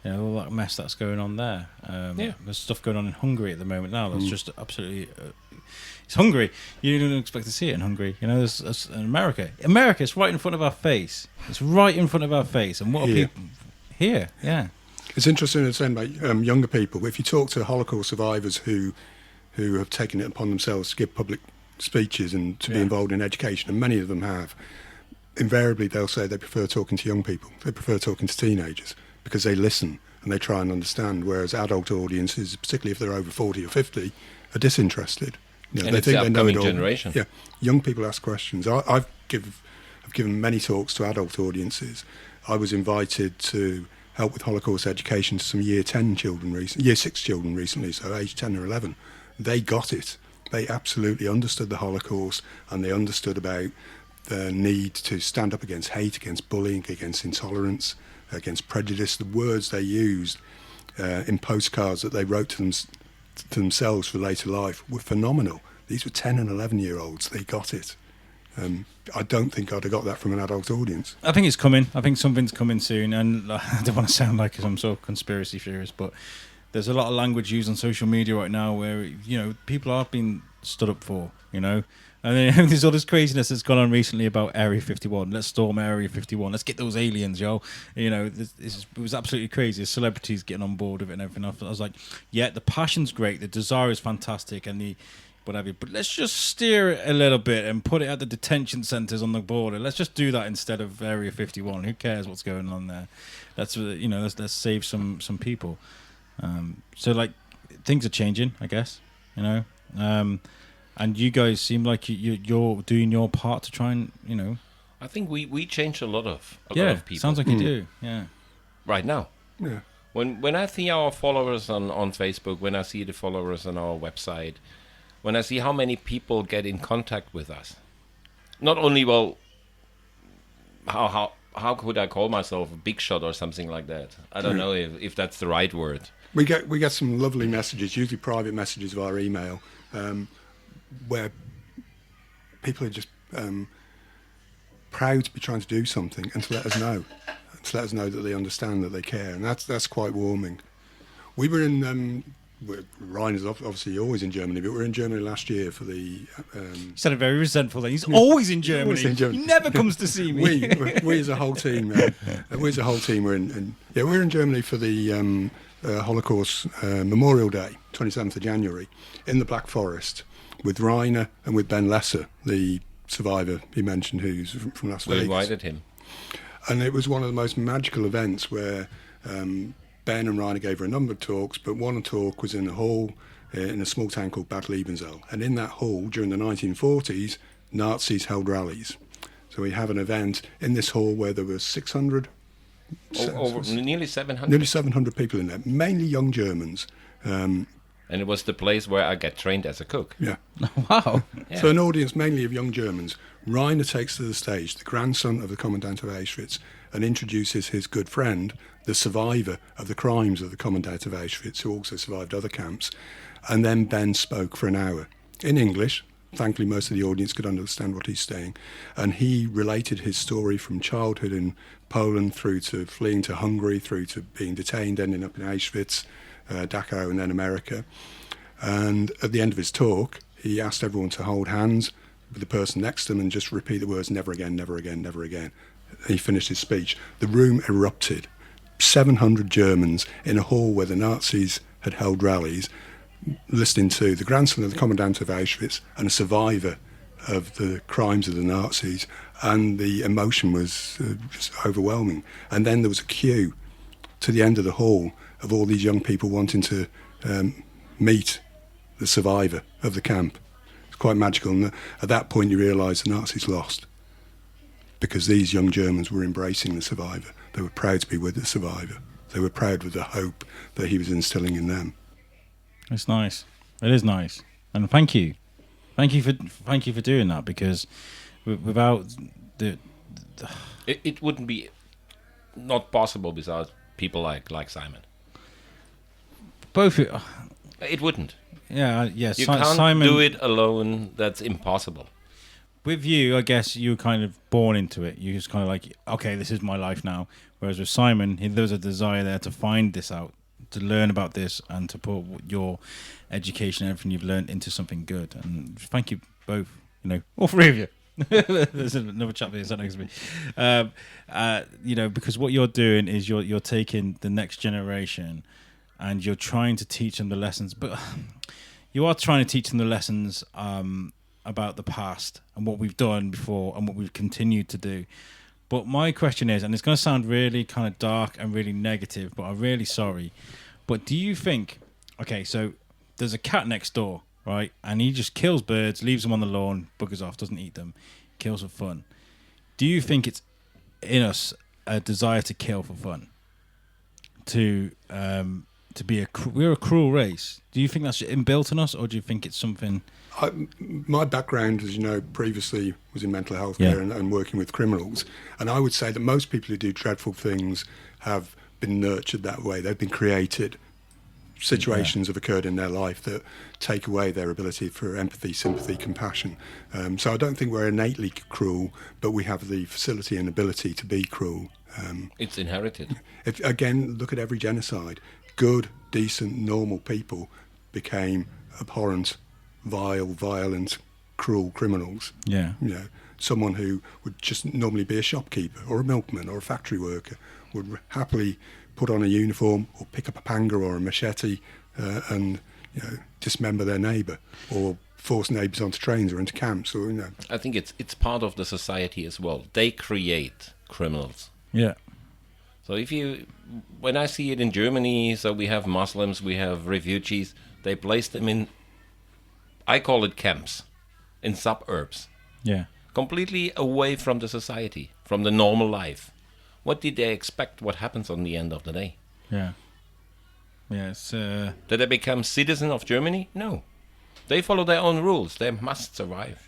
S1: all that mess that's going on there. There's stuff going on in Hungary at the moment now that's just absolutely... it's Hungary. You don't expect to see it in Hungary. There's in America. America, it's right in front of our face. It's right in front of our face. And what are people... Here, yeah.
S2: It's interesting to say about younger people. If you talk to Holocaust survivors who have taken it upon themselves to give public speeches and to be involved in education, and many of them have, invariably they'll say they prefer talking to young people. They prefer talking to teenagers because they listen and they try and understand, whereas adult audiences, particularly if they're over 40 or 50, are disinterested.
S3: And
S2: they
S3: it's
S2: think
S3: the
S2: they know it
S3: upcoming
S2: all.
S3: generation.
S2: Yeah, young people ask questions. I've given many talks to adult audiences. I was invited to help with Holocaust education to some year 6 children recently, so age 10 or 11. They got it. They absolutely understood the Holocaust, and they understood about the need to stand up against hate, against bullying, against intolerance, against prejudice. The words they used in postcards that they wrote to themselves for later life were phenomenal. These were 10 and 11-year-olds. They got it. I don't think I'd have got that from an adult audience.
S1: I think it's coming. I think something's coming soon. And I don't want to sound like some sort of conspiracy theorist, but there's a lot of language used on social media right now where, people are being stood up for, And then there's all this craziness that's gone on recently about Area 51. Let's storm Area 51. Let's get those aliens, yo. It was absolutely crazy. Celebrities getting on board with it and everything else. I was like, yeah, the passion's great. The desire is fantastic. And the whatever. But let's just steer it a little bit and put it at the detention centres on the border. Let's just do that instead of Area 51. Who cares what's going on there? Let's save some people. So like things are changing, I guess. And you guys seem like you're doing your part to try and
S3: I think we change a lot of people.
S1: Sounds like you do. Yeah.
S3: Right now.
S2: Yeah.
S3: When I see our followers on Facebook, when I see the followers on our website, when I see how many people get in contact with us, not only how could I call myself a big shot or something like that? I don't know if that's the right word.
S2: We get some lovely messages, usually private messages via email, where people are just proud to be trying to do something and to let us know, that they understand, that they care, and that's quite warming. We were in. Ryan is obviously always in Germany, but we were in Germany last year for the.
S1: You sounded very resentful then. He's always in Germany. He never comes to see me.
S2: we as a whole team, we're in Germany for the Holocaust Memorial Day, 27th of January, in the Black Forest, with Rainer and with Ben Lesser, the survivor he mentioned, who's from Las Vegas.
S3: We invited him, and
S2: it was one of the most magical events where. Ben and Rainer gave her a number of talks, but one talk was in a hall in a small town called Bad Liebenzell. And in that hall, during the 1940s, Nazis held rallies. So we have an event in this hall where there were 600...
S3: nearly 700.
S2: Nearly 700 people in there, mainly young Germans.
S3: And it was the place where I get trained as a cook.
S2: Yeah.
S1: Wow.
S2: Yeah. So an audience mainly of young Germans. Rainer takes to the stage the grandson of the commandant of Auschwitz and introduces his good friend, the survivor of the crimes of the commandant of Auschwitz, who also survived other camps. And then Ben spoke for an hour in English. Thankfully, most of the audience could understand what he's saying. And he related his story from childhood in Poland through to fleeing to Hungary, through to being detained, ending up in Auschwitz, Dachau, and then America. And at the end of his talk, he asked everyone to hold hands with the person next to them and just repeat the words, never again, never again, never again. He finished his speech. The room erupted. 700 Germans in a hall where the Nazis had held rallies, listening to the grandson of the commandant of Auschwitz and a survivor of the crimes of the Nazis, and the emotion was just overwhelming. And then there was a queue to the end of the hall of all these young people wanting to meet the survivor of the camp. It's quite magical, and at that point you realise the Nazis lost, because these young Germans were embracing the survivor. They were proud to be with the survivor. They were proud with the hope that he was instilling in them.
S1: It's nice. It is nice, and thank you for doing that, because without
S3: it wouldn't be not possible without people like Simon.
S1: Both.
S3: It wouldn't.
S1: Yeah.
S3: You can't
S1: Simon,
S3: do it alone. That's impossible.
S1: With you, I guess you were kind of born into it. You just kind of like, okay, this is my life now. Whereas with Simon, there was a desire there to find this out, to learn about this, and to put your education and everything you've learned into something good. And thank you both, all three of you. There's another chap here sat next to me. Because what you're doing is you're taking the next generation and you're trying to teach them the lessons, but you are trying to teach them the lessons about the past and what we've done before and what we've continued to do. But my question is, and it's going to sound really kind of dark and really negative, but I'm really sorry, but do you think, okay, so there's a cat next door, right? And he just kills birds, leaves them on the lawn, buggers off, doesn't eat them, kills for fun. Do you think it's in us a desire to kill for fun? To to be we're a cruel race. Do you think that's inbuilt in us, or do you think it's something?
S2: My background, as you know, previously was in mental health care and working with criminals, and I would say that most people who do dreadful things have been nurtured that way. They've been created. Situations have occurred in their life that take away their ability for empathy, sympathy, compassion. So I don't think we're innately cruel, but we have the facility and ability to be cruel.
S3: It's inherited.
S2: Again, look at every genocide. Good, decent, normal people became abhorrent, vile, violent, cruel criminals.
S1: Yeah.
S2: You know, someone who would just normally be a shopkeeper or a milkman or a factory worker would happily put on a uniform or pick up a panga or a machete and dismember their neighbour or force neighbours onto trains or into camps. Or
S3: I think it's part of the society as well. They create criminals.
S1: Yeah.
S3: So when I see it in Germany, so we have Muslims, we have refugees, they place them in, I call it camps, in suburbs.
S1: Yeah.
S3: Completely away from the society, from the normal life. What did they expect? What happens on the end of the day?
S1: Yeah. Yes.
S3: Did they become citizen of Germany? No. They follow their own rules. They must survive.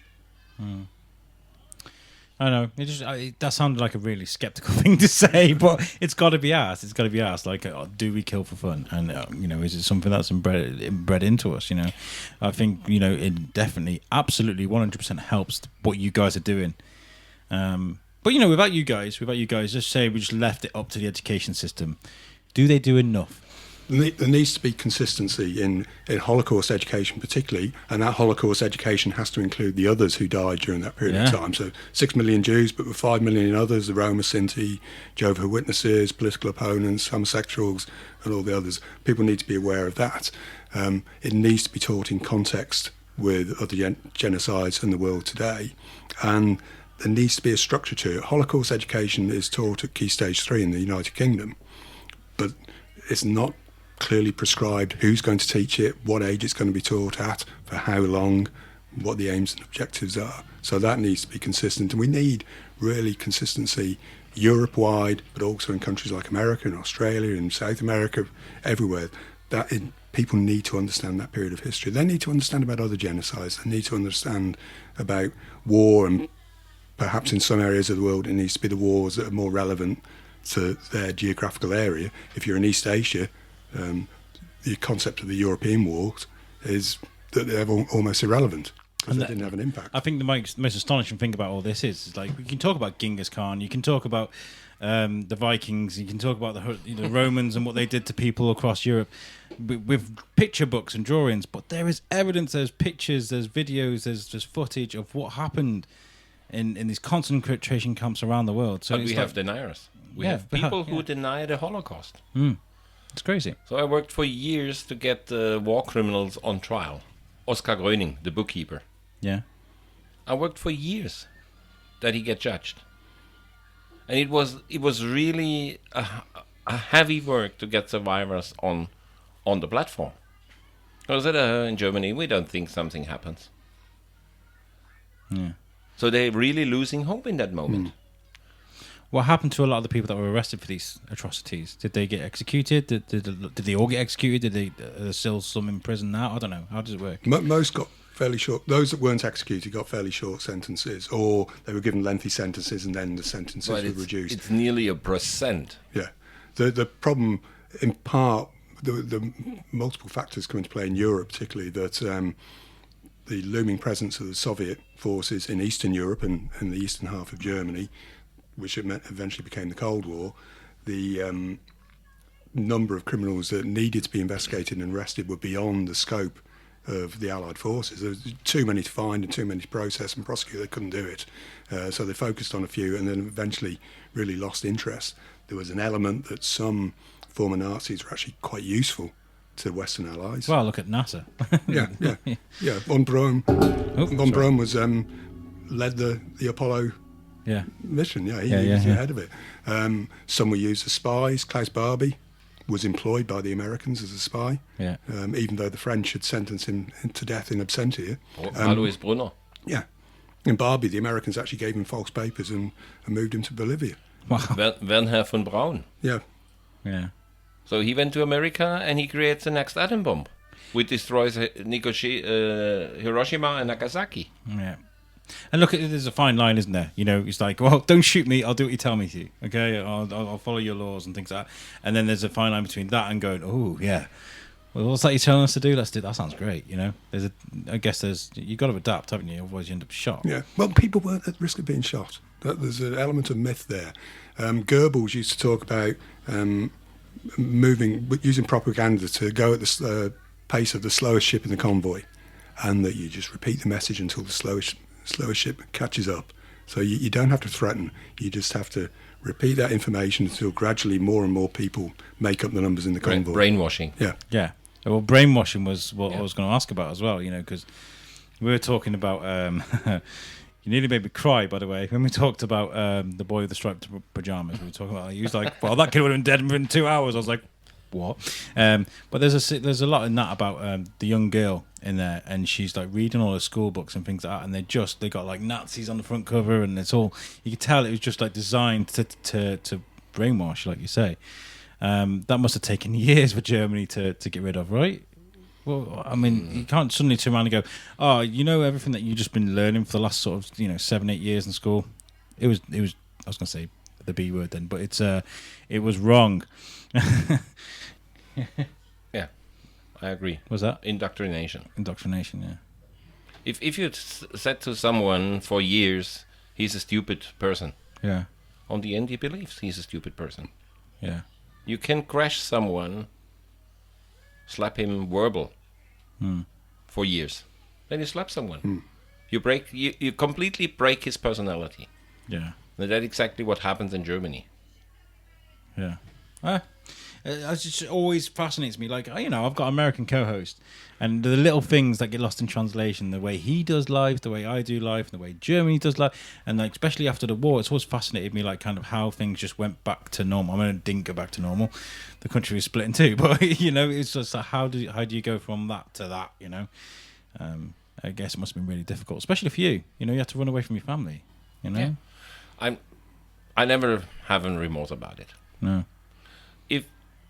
S1: I know. That sounded like a really skeptical thing to say, but it's got to be asked. It's got to be asked. Like, do we kill for fun? And is it something that's inbred into us? I think it definitely, absolutely, 100% helps what you guys are doing. But without you guys, just say we just left it up to the education system. Do they do enough?
S2: There needs to be consistency in Holocaust education particularly, and that Holocaust education has to include the others who died during that period of time. So 6 million Jews, but with 5 million others, the Roma, Sinti, Jehovah's Witnesses, political opponents, homosexuals, and all the others. People need to be aware of that. It needs to be taught in context with other genocides in the world today. And there needs to be a structure to it. Holocaust education is taught at Key Stage 3 in the United Kingdom, but it's not clearly prescribed who's going to teach it, what age it's going to be taught at, for how long, what the aims and objectives are. So that needs to be consistent. And we need really consistency Europe-wide, but also in countries like America and Australia and South America, everywhere. People need to understand that period of history. They need to understand about other genocides. They need to understand about war, and perhaps in some areas of the world it needs to be the wars that are more relevant to their geographical area. If you're in East Asia, the concept of the European wars is that they're almost irrelevant because they didn't have an impact.
S1: I think the most astonishing thing about all this is like, we can talk about Genghis Khan, you can talk about the Vikings, you can talk about the Romans and what they did to people across Europe with picture books and drawings, but there is evidence, there's pictures, there's videos, there's footage of what happened in these concentration camps around the world. So
S3: but we have deniers. We have people who deny the Holocaust.
S1: It's crazy.
S3: So I worked for years to get war criminals on trial. Oskar Gröning, the bookkeeper.
S1: Yeah.
S3: I worked for years that he get judged. And it was really a heavy work to get survivors on the platform. Because in Germany, we don't think something happens.
S1: Yeah.
S3: So they're really losing hope in that moment.
S1: What happened to a lot of the people that were arrested for these atrocities? Did they get executed? Did they all get executed? Are there still some in prison now? I don't know. How does it work?
S2: Most got fairly short. Those that weren't executed got fairly short sentences, or they were given lengthy sentences and then the sentences were reduced.
S3: It's nearly 1%.
S2: Yeah. The problem, in part, the multiple factors come into play in Europe, particularly that the looming presence of the Soviet forces in Eastern Europe and the eastern half of Germany, which eventually became the Cold War, the number of criminals that needed to be investigated and arrested were beyond the scope of the Allied forces. There was too many to find and too many to process and prosecute. They couldn't do it. So they focused on a few and then eventually really lost interest. There was an element that some former Nazis were actually quite useful to the Western Allies.
S1: Well, look at NASA.
S2: Yeah. Von Braun. Von Braun was led the Apollo mission. Yeah, he was the head of it. Some were used as spies. Klaus Barbie was employed by the Americans as a spy. Yeah. Even though the French had sentenced him to death in absentia.
S3: Alois Brunner.
S2: Yeah. In Barbie, the Americans actually gave him false papers and moved him to Bolivia.
S1: Wow.
S3: Wernher von Braun.
S2: Yeah.
S1: Yeah.
S3: So he went to America and he creates the next atom bomb, which destroys Hiroshima and Nagasaki.
S1: Yeah. And look, there's a fine line, isn't there? You know, it's like, well, don't shoot me. I'll do what you tell me to. Okay, I'll follow your laws and things like that. And then there's a fine line between that and going, oh yeah, well, what's that you're telling us to do? Let's do that. Sounds great. You know, I guess you got to adapt, haven't you? Otherwise, you end up shot.
S2: Yeah. Well, people weren't at risk of being shot. There's an element of myth there. Goebbels used to talk about using propaganda to go at the pace of the slowest ship in the convoy, and that you just repeat the message until the slowest ship catches up. So you don't have to threaten. You just have to repeat that information until gradually more and more people make up the numbers in the convoy.
S3: Brainwashing.
S2: Yeah.
S1: Yeah. Well, brainwashing was what I was going to ask about as well, you know, because we were talking about... you nearly made me cry, by the way, when we talked about the boy with the striped pyjamas. We were talking about... He was like, well, that kid would have been dead within 2 hours. I was like, what? But there's a lot in that about the young girl in there, and she's like reading all her school books and things like that, and they got like Nazis on the front cover, and it's all... You could tell it was just like designed to brainwash, like you say. That must have taken years for Germany to get rid of, right? Well, I mean, you can't suddenly turn around and go, oh, you know everything that you've just been learning for the last sort of 7-8 years in school. It was. I was going to say the B word then, but it was wrong.
S3: Yeah, I agree.
S1: Was that
S3: Indoctrination?
S1: Indoctrination, yeah.
S3: If you said to someone for years, he's a stupid person,
S1: Yeah,
S3: on the end he believes he's a stupid person.
S1: yeah.
S3: You can crash someone, slap him verbal for years. Then you slap someone. You completely break his personality.
S1: Yeah,
S3: And that's exactly what happens in Germany.
S1: yeah. It just always fascinates me. Like, I've got an American co-host, and the little things that get lost in translation, the way he does live, the way I do live, the way Germany does live, and like especially after the war, it's always fascinated me, like kind of how things just went back to normal. I mean, it didn't go back to normal. The country was split in two, but it's just like, how do you go from that to that? I guess it must have been really difficult, especially for you. You had to run away from your family.
S3: Yeah. I never have a remorse about it.
S1: No.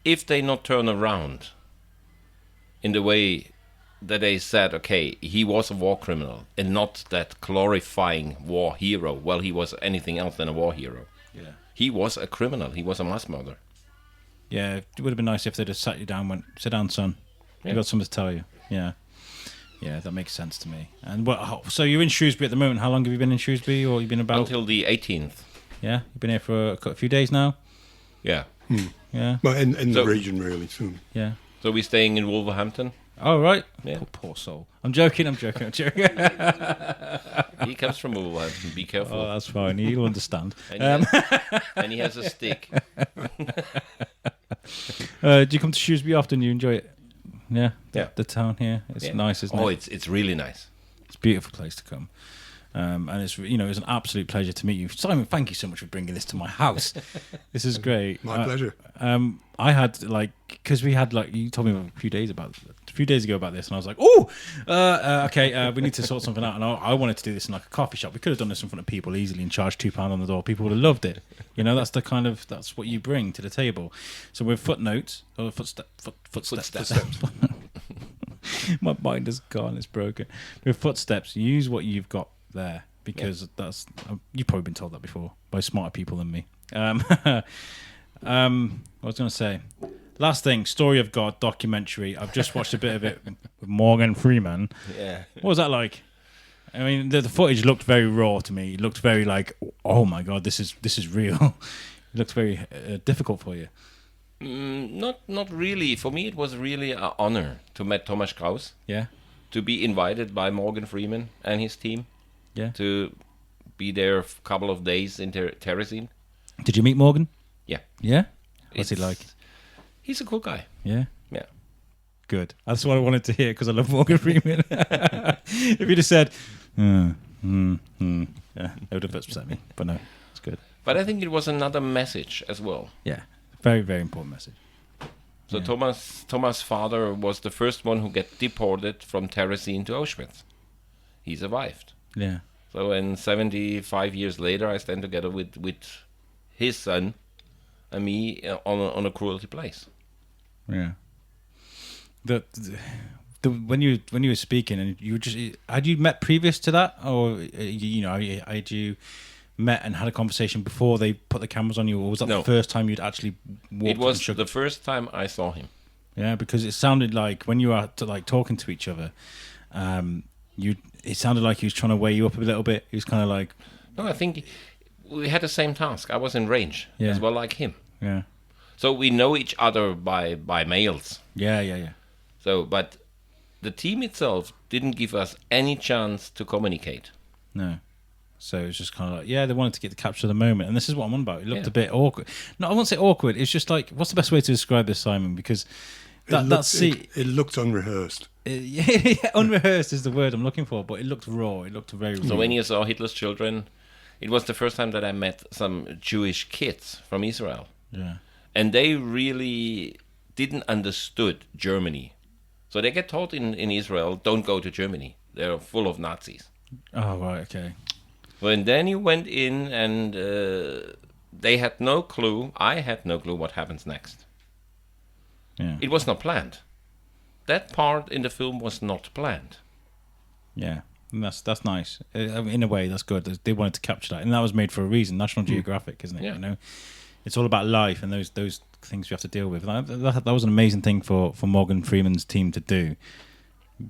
S3: If they not turn around in the way that they said, okay, he was a war criminal and not that glorifying war hero. Well, he was anything else than a war hero.
S1: Yeah.
S3: He was a criminal. He was a mass murderer.
S1: Yeah, it would have been nice if they'd have sat you down and went, sit down, son.
S3: Yeah.
S1: I've got something to tell you. Yeah. Yeah, that makes sense to me. And so you're in Shrewsbury at the moment. How long have you been in Shrewsbury, or you've been about?
S3: Until the 18th.
S1: Yeah, you've been here for a few days now.
S3: Yeah.
S1: Yeah.
S2: Well, in the region, really. So.
S1: Yeah.
S3: So we're staying in Wolverhampton.
S1: Oh, right.
S3: Yeah.
S1: Poor soul. I'm joking.
S3: He comes from Wolverhampton. Be careful.
S1: Oh, that's fine. He'll understand.
S3: And he has a stick.
S1: Do you come to Shrewsbury often? You enjoy it? Yeah.
S3: Yeah.
S1: The town here. It's nice, isn't it?
S3: Oh, it's really nice.
S1: It's a beautiful place to come. And it's it's an absolute pleasure to meet you, Simon. Thank you so much for bringing this to my house. This is great.
S2: My pleasure.
S1: I had because we had you told me a few days ago about this, and I was like, okay, we need to sort something out. And I wanted to do this in like a coffee shop. We could have done this in front of people easily and charged £2 on the door. People would have loved it. That's what you bring to the table. So with footnotes or footsteps. My mind is gone. It's broken. With footsteps, use what you've got there, because you've probably been told that before by smarter people than me. I was going to say, last thing, Story of God documentary. I've just watched a bit of it with Morgan Freeman.
S3: Yeah.
S1: What was that like? I mean, the footage looked very raw to me. It looked very like, oh my god, this is real. It looked very difficult for you.
S3: Not really. For me, it was really an honor to meet Thomas Kraus.
S1: Yeah.
S3: To be invited by Morgan Freeman and his team.
S1: Yeah.
S3: To be there a couple of days in Terezin.
S1: Did you meet Morgan?
S3: Yeah.
S1: Yeah? What's he like?
S3: He's a cool guy.
S1: Yeah?
S3: Yeah.
S1: Good. That's what I wanted to hear, because I love Morgan Freeman. If you'd have said, yeah, it would have upset me. But no, it's good.
S3: But I think it was another message as well.
S1: Yeah. Very, very important message.
S3: So
S1: Yeah.
S3: Thomas' father was the first one who get deported from Terezin to Auschwitz. He survived.
S1: Yeah.
S3: So, and 75 years later, I stand together with his son and me on a cruelty place.
S1: Yeah. When you were speaking and you were just, had you met previous to that, or had you met and had a conversation before they put the cameras on you, or was that the first time you'd actually walked?
S3: It was the first time I saw him.
S1: Yeah, because it sounded like when you were talking to each other, it sounded like he was trying to weigh you up a little bit. He was kind of like,
S3: no, I think we had the same task. I was in range as well, like him.
S1: Yeah.
S3: So we know each other by mails.
S1: Yeah.
S3: So, but the team itself didn't give us any chance to communicate.
S1: No. So it was just kind of like, they wanted to get the capture of the moment. And this is what I'm on about. It looked a bit awkward. No, I won't say awkward. It's just like, what's the best way to describe this, Simon? Because
S2: it looked unrehearsed.
S1: Unrehearsed is the word I'm looking for, but it looked raw. It looked very raw.
S3: So when you saw Hitler's Children, it was the first time that I met some Jewish kids from Israel.
S1: Yeah.
S3: And they really didn't understood Germany. So they get told in Israel, don't go to Germany. They're full of Nazis.
S1: Oh, right, okay.
S3: When then you went in and they had no clue, I had no clue what happens next.
S1: Yeah.
S3: It was not planned. That part in the film was not planned.
S1: Yeah, and that's nice. In a way, that's good. They wanted to capture that, and that was made for a reason. National Geographic, isn't it?
S3: Yeah.
S1: You know, it's all about life and those things you have to deal with. That was an amazing thing for Morgan Freeman's team to do,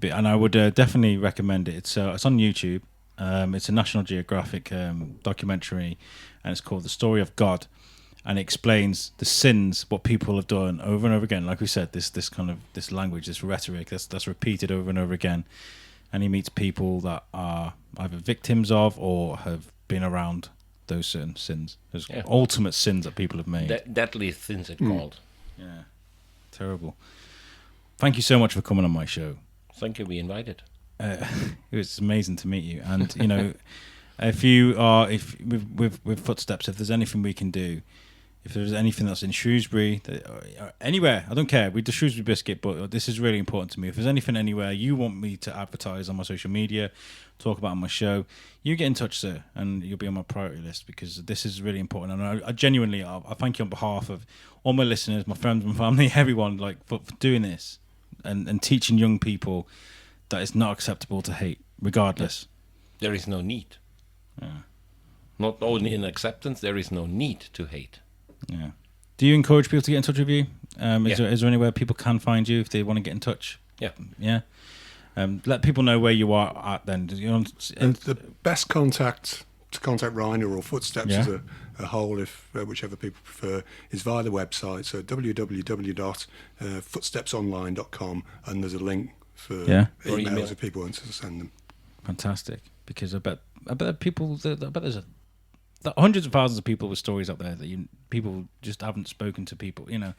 S1: and I would definitely recommend it. It's on YouTube. It's a National Geographic documentary, and it's called The Story of God, and it explains the sins, what people have done over and over again. Like we said, this kind of this language, this rhetoric that's repeated over and over again. And he meets people that are either victims of or have been around those certain sins. Those ultimate sins that people have made.
S3: Deadly sins, it's called.
S1: Yeah, terrible. Thank you so much for coming on my show.
S3: Thank you, we invited.
S1: It was amazing to meet you. And, you know, with Footsteps, if there's anything we can do, if there's anything that's in Shrewsbury, anywhere, I don't care. We do Shrewsbury Biscuit, but this is really important to me. If there's anything anywhere you want me to advertise on my social media, talk about on my show, you get in touch, sir, and you'll be on my priority list because this is really important. And I genuinely, I thank you on behalf of all my listeners, my friends, my family, everyone, for doing this and teaching young people that it's not acceptable to hate, regardless.
S3: There is no need.
S1: Yeah.
S3: Not only in acceptance, there is no need to hate.
S1: Yeah. Do you encourage people to get in touch with you? Is there anywhere people can find you if they want to get in touch?
S3: Yeah.
S1: Yeah. Let people know where you are at then.
S2: And the best contact to contact Reiner or Footsteps as a whole, if whichever people prefer, is via the website. So www.footstepsonline.com, and there's a link for emails if people want to send them.
S1: Fantastic, because I bet people, I bet there's hundreds of thousands of people with stories up there that people just haven't spoken to people. You know,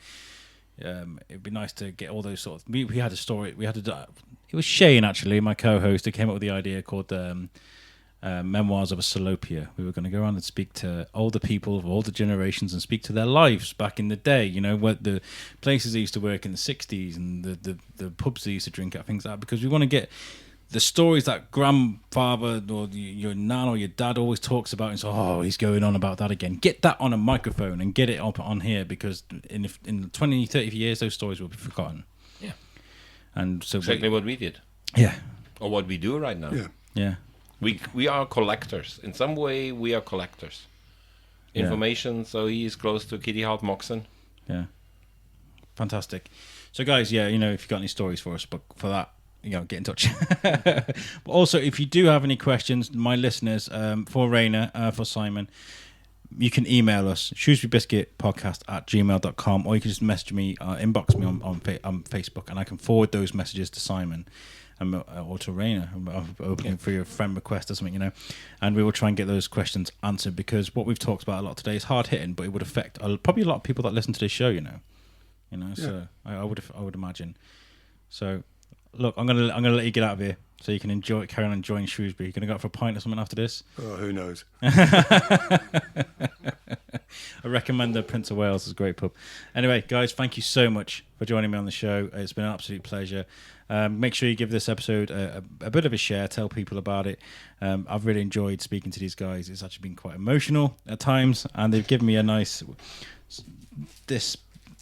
S1: it'd be nice to get all those sort of. We had a story. It was Shane actually, my co-host, who came up with the idea called Memoirs of a Salopia. We were going to go around and speak to older people of older generations and speak to their lives back in the day. You know, what the places they used to work in the '60s and the pubs they used to drink at, things like that, because we want to get the stories that grandfather or your nan or your dad always talks about and so, he's going on about that again. Get that on a microphone and get it up on here, because in 20, 30 years, those stories will be forgotten.
S3: Yeah.
S1: And so
S3: exactly what we did.
S1: Yeah.
S3: Or what we do right now.
S2: Yeah.
S1: Yeah.
S3: We are collectors. In some way, we are collectors. Information, so he is close to Kitty Hart Moxon.
S1: Yeah. Fantastic. So guys, if you've got any stories for us, but for that, get in touch. But also, if you do have any questions, my listeners, for Rainer, for Simon, you can email us, shrewsburybiscuitpodcast@gmail.com, or you can just message me, inbox me on Facebook, and I can forward those messages to Simon or to Rainer, opening for your friend request or something, and we will try and get those questions answered, because what we've talked about a lot today is hard hitting, but it would affect probably a lot of people that listen to this show, so I would imagine. So look, I'm gonna let you get out of here so you can carry on enjoying Shrewsbury. You're gonna go out for a pint or something after this?
S2: Oh, who knows?
S1: I recommend the Prince of Wales. It's a great pub. Anyway, guys, thank you so much for joining me on the show. It's been an absolute pleasure. Make sure you give this episode a bit of a share. Tell people about it. I've really enjoyed speaking to these guys. It's actually been quite emotional at times, and they've given me a nice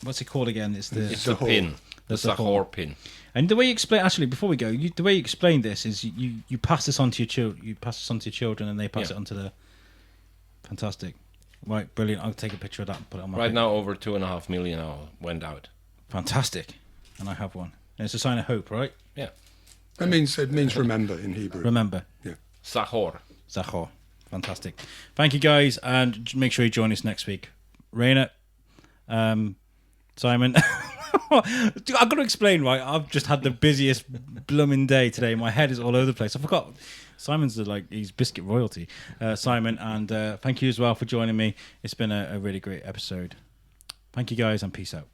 S1: what's it called again? It's the
S3: It's the pin. The Sahor pin.
S1: And the way you explain, actually, before we go, the way you explain this is you pass this on to your children. You pass this on to your children, and they pass it on to the. Fantastic, right? Brilliant. I'll take a picture of that and put it on my.
S3: Right now, over 2.5 million went out.
S1: Fantastic, and I have one. And it's a sign of hope, right?
S3: Yeah.
S2: It means remember in Hebrew.
S1: Remember.
S2: Yeah.
S3: Sahor.
S1: Zachor. Fantastic. Thank you, guys, and make sure you join us next week. Raina, Simon. I've got to explain, right? I've just had the busiest blooming day today. My head is all over the place. I forgot. Simon's he's biscuit royalty. Simon, and thank you as well for joining me. It's been a really great episode. Thank you, guys, and peace out.